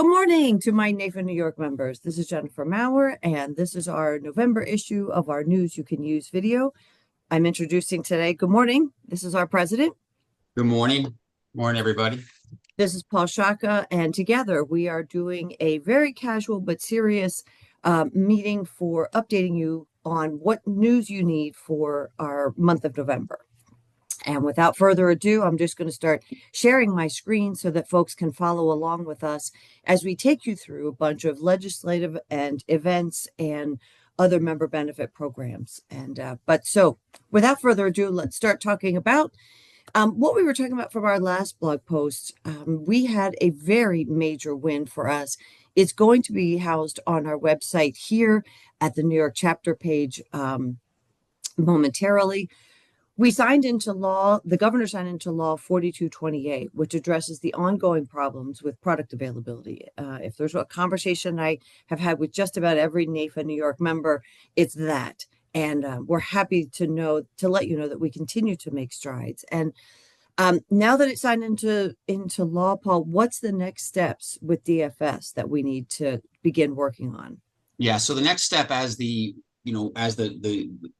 Good morning to my NAIFA-New York members. This is Jennifer Maurer, and this is our November issue of our News You Can Use video. I'm introducing today. Good morning. This is our president. Good morning. Morning, everybody. This is Paul Shaka, and together we are doing a very casual but serious meeting for updating you on what news you need for our month of November. And without further ado, I'm just going to start sharing my screen so that folks can follow along with us as we take you through a bunch of legislative and events and other member benefit programs. So without further ado, let's start talking about what we were talking about from our last blog post. We had a very major win for us. It's going to be housed on our website here at the New York chapter page momentarily. We signed into law, the governor signed into law 4228, which addresses the ongoing problems with product availability. If there's a conversation I have had with just about every NAIFA-New York member, it's that. And we're happy to let you know that we continue to make strides. And now that it's signed into law, Paul, what's the next steps with DFS that we need to begin working on? Yeah, so the next step as the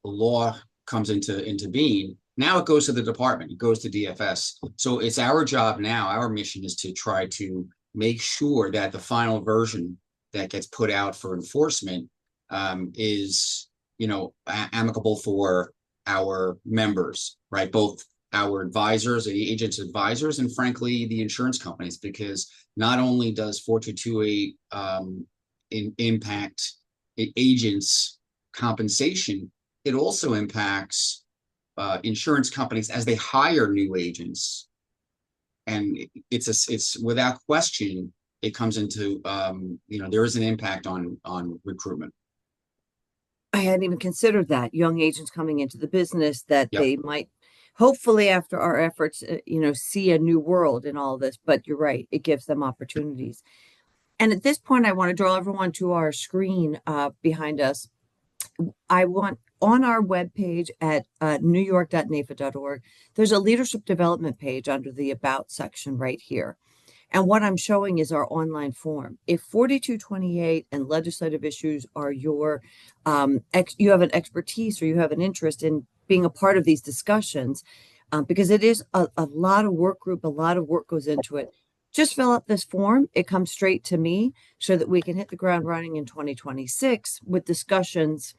law comes into being, now it goes to the department, it goes to DFS. So it's our job now, our mission is to try to make sure that the final version that gets put out for enforcement is, amicable for our members, right? Both our advisors, the agents' advisors, and frankly, the insurance companies, because not only does 4228 impact agents' compensation, it also impacts insurance companies as they hire new agents, and it's without question it comes into there is an impact on recruitment. I hadn't even considered that young agents coming into the business that Yep. they might, hopefully, after our efforts, see a new world in all this. But you're right; it gives them opportunities. And at this point, I want to draw everyone to our screen behind us. I want on our webpage at newyork.naifa.org, there's a leadership development page under the About section right here. And what I'm showing is our online form. If 4228 and legislative issues are you have an expertise or you have an interest in being a part of these discussions, because it is a lot of work group, a lot of work goes into it. Just fill out this form. It comes straight to me so that we can hit the ground running in 2026 with discussions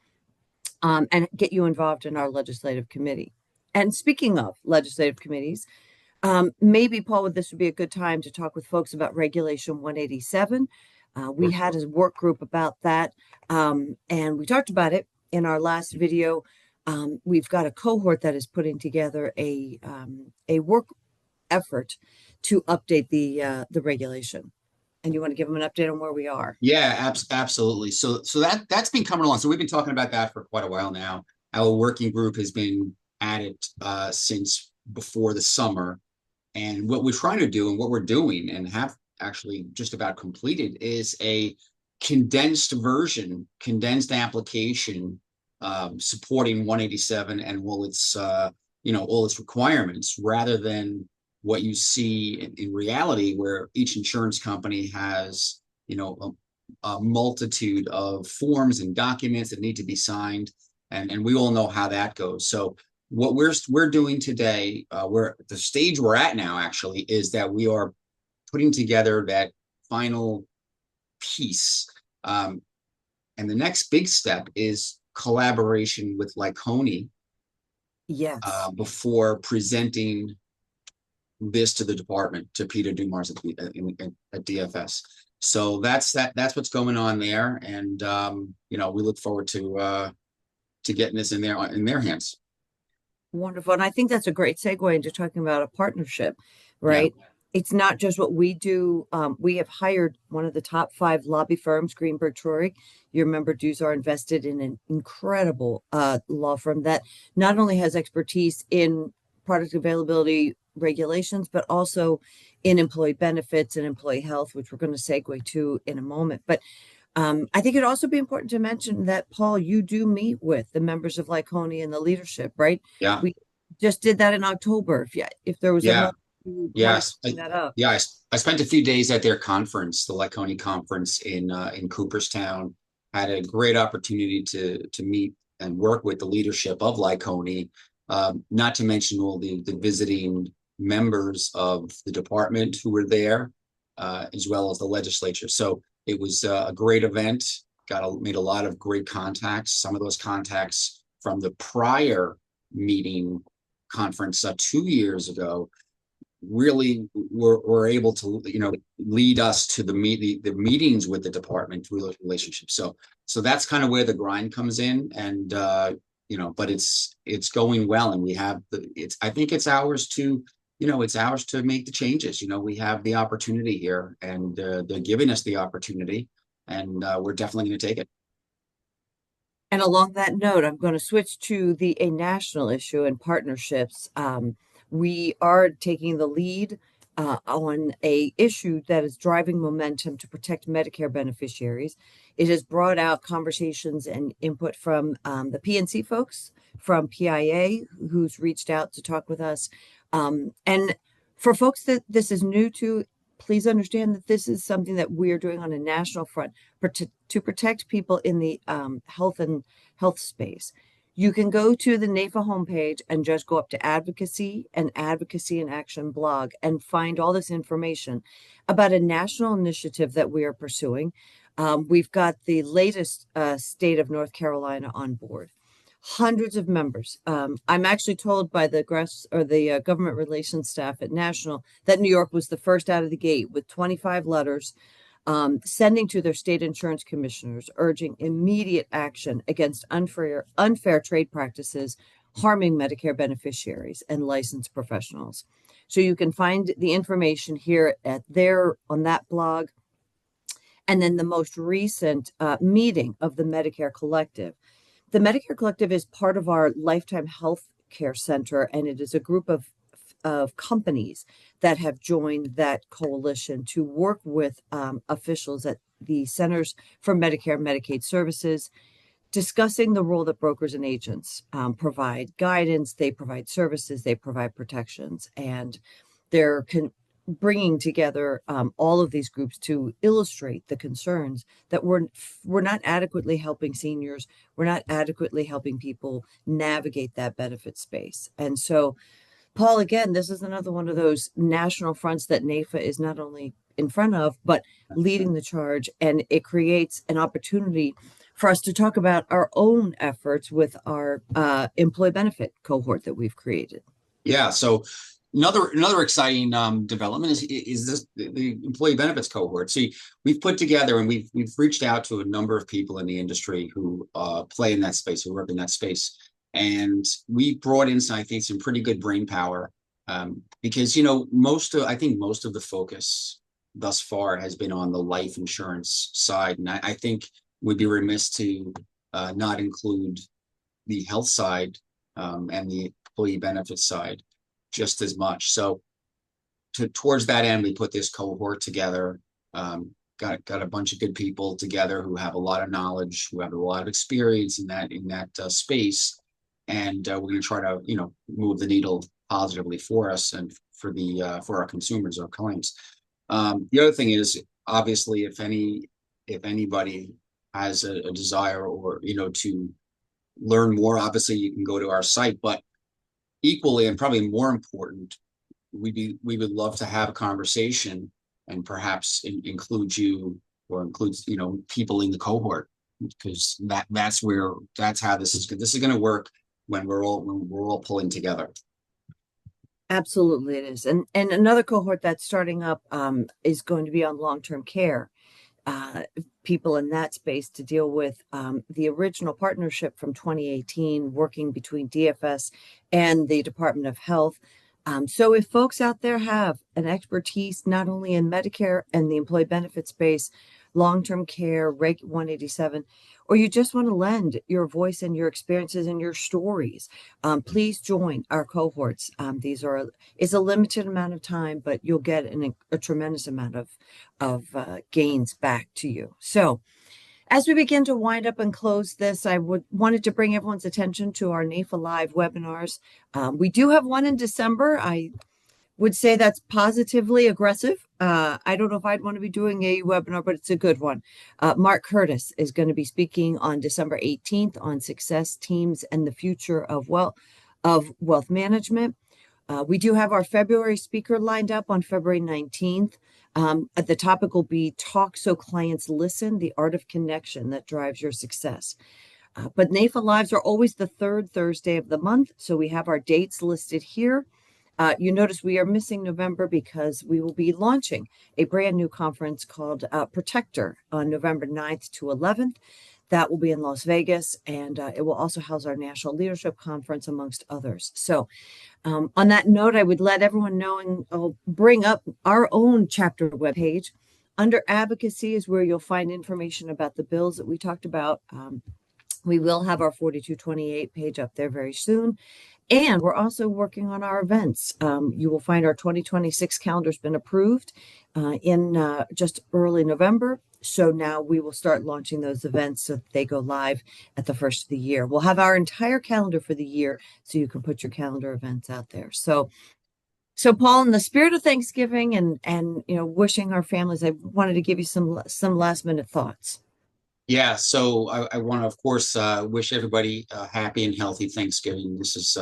and get you involved in our legislative committee. And speaking of legislative committees, maybe, Paul, this would be a good time to talk with folks about Regulation 187. We had a work group about that, and we talked about it in our last video. We've got a cohort that is putting together a work effort to update the regulation. And you want to give them an update on where we are? Yeah, absolutely. So that's been coming along. So we've been talking about that for quite a while now. Our working group has been at it since before the summer. And what we're trying to do and what we're doing and have actually just about completed is a condensed application supporting 187 and all its requirements, rather than what you see in reality, where each insurance company has a multitude of forms and documents that need to be signed, and we all know how that goes. So what we're doing today, the stage we're at now actually is that we are putting together that final piece, and the next big step is collaboration with Lyconi. Yes. Before presenting this to the department, to Peter Dumars at DFS. So that's what's going on there, and we look forward to getting this in their hands. Wonderful. And I think that's a great segue into talking about a partnership, right? Yeah. It's not just what we do. We have hired one of the top 5 lobby firms, Greenberg Traurig. Your member dues are invested in an incredible law firm that not only has expertise in product availability regulations, but also in employee benefits and employee health, which we're going to segue to in a moment. But I think it'd also be important to mention that, Paul, you do meet with the members of Lyconi and the leadership, right? Yeah. We just did that in October. If there was a You wanted to Yes, bring that up. yeah. I spent a few days at their conference, the Lyconi conference in Cooperstown. Had a great opportunity to meet and work with the leadership of Lyconi, not to mention all the visiting members of the department who were there, as well as the legislature. So it was a great event. Made a lot of great contacts. Some of those contacts from the prior meeting conference 2 years ago really were able to lead us to the meetings with the department through those relationships. So that's kind of where the grind comes in, and but it's going well, and we have it's I think it's ours to it's ours to make the changes. We have the opportunity here, and they're giving us the opportunity, and we're definitely going to take it. And along that note, I'm going to switch to a national issue and partnerships. We are taking the lead on a issue that is driving momentum to protect Medicare beneficiaries. It has brought out conversations and input from the PNC folks, from PIA, who's reached out to talk with us. And for folks that this is new to, please understand that this is something that we're doing on a national front to protect people in the health space. You can go to the NAIFA homepage and just go up to advocacy and advocacy in action blog and find all this information about a national initiative that we are pursuing. We've got the latest state of North Carolina on board. Hundreds of members. I'm actually told by the government relations staff at National that New York was the first out of the gate with 25 letters sending to their state insurance commissioners, urging immediate action against unfair trade practices harming Medicare beneficiaries and licensed professionals. So you can find the information here on that blog. And then the most recent meeting of the Medicare Collective. The Medicare Collective is part of our Lifetime Health Care Center, and it is a group of companies that have joined that coalition to work with officials at the Centers for Medicare and Medicaid Services, discussing the role that brokers and agents provide guidance, they provide services, they provide protections, and they're bringing together all of these groups to illustrate the concerns that we're not adequately helping seniors, we're not adequately helping people navigate that benefit space. And so, Paul, again, this is another one of those national fronts that NAIFA is not only in front of, but leading the charge. And it creates an opportunity for us to talk about our own efforts with our employee benefit cohort that we've created. Yeah. So another exciting development is this the employee benefits cohort. See, we've put together and we've reached out to a number of people in the industry who play in that space, who work in that space, and we brought in I think some pretty good brain power because I think most of the focus thus far has been on the life insurance side, and I think we'd be remiss to not include the health side and the employee benefits side just as much. So towards that end, we put this cohort together, got a bunch of good people together who have a lot of knowledge, who have a lot of experience in that space. And we're going to try to, move the needle positively for us and for our consumers, our clients. The other thing is, obviously, if anybody has a desire or, to learn more, obviously you can go to our site, but equally and probably more important, we would love to have a conversation and perhaps include you or include people in the cohort, because that's how this is going to work when we're all pulling together. Absolutely, it is. And another cohort that's starting up is going to be on long-term care. People in that space to deal with the original partnership from 2018, working between DFS and the Department of Health. So if folks out there have an expertise not only in Medicare and the employee benefit space, long-term care, Reg 187, or you just want to lend your voice and your experiences and your stories, please join our cohorts. It's a limited amount of time, but you'll get a tremendous amount of gains back to you. So as we begin to wind up and close this, I wanted to bring everyone's attention to our NAIFA Live webinars. We do have one in December. I Would say that's positively aggressive. I don't know if I'd want to be doing a webinar, but it's a good one. Mark Curtis is going to be speaking on December 18th on success teams and the future of wealth management. We do have our February speaker lined up on February 19th. The topic will be Talk So Clients Listen, the art of connection that drives your success. But NAIFA Lives are always the third Thursday of the month, so we have our dates listed here. You notice we are missing November because we will be launching a brand new conference called Protector on November 9th to 11th. That will be in Las Vegas, and it will also house our National Leadership Conference, amongst others. So on that note, I would let everyone know, and I'll bring up our own chapter webpage. Under advocacy is where you'll find information about the bills that we talked about. We will have our 4228 page up there very soon. And we're also working on our events. You will find our 2026 calendar has been approved in just early November. So now we will start launching those events so that they go live at the first of the year. We'll have our entire calendar for the year, so you can put your calendar events out there. So Paul, in the spirit of Thanksgiving and wishing our families, I wanted to give you some last minute thoughts. Yeah, so I want to, of course, wish everybody a happy and healthy Thanksgiving. This is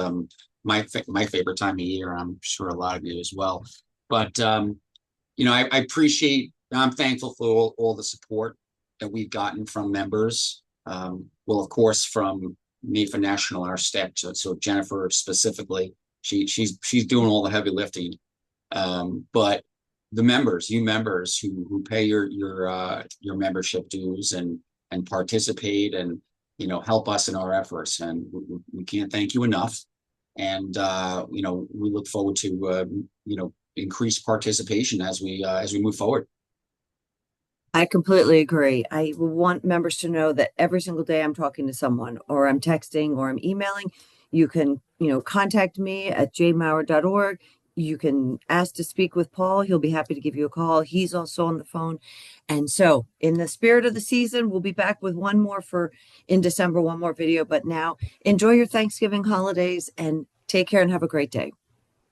my favorite time of year. I'm sure a lot of you as well. But I appreciate. I'm thankful for all the support that we've gotten from members. Well, of course, from NAIFA National, our staff. So Jennifer specifically, she's doing all the heavy lifting. But the members, you members who pay your membership dues and participate and help us in our efforts, and we can't thank you enough. And we look forward to increased participation as we move forward. I completely agree. I want members to know that every single day I'm talking to someone, or I'm texting, or I'm emailing. You can, contact me at jmaurer.org. You can ask to speak with Paul. He'll be happy to give you a call. He's also on the phone. And so, in the spirit of the season, we'll be back with one more in December, one more video. But now, enjoy your Thanksgiving holidays and take care and have a great day.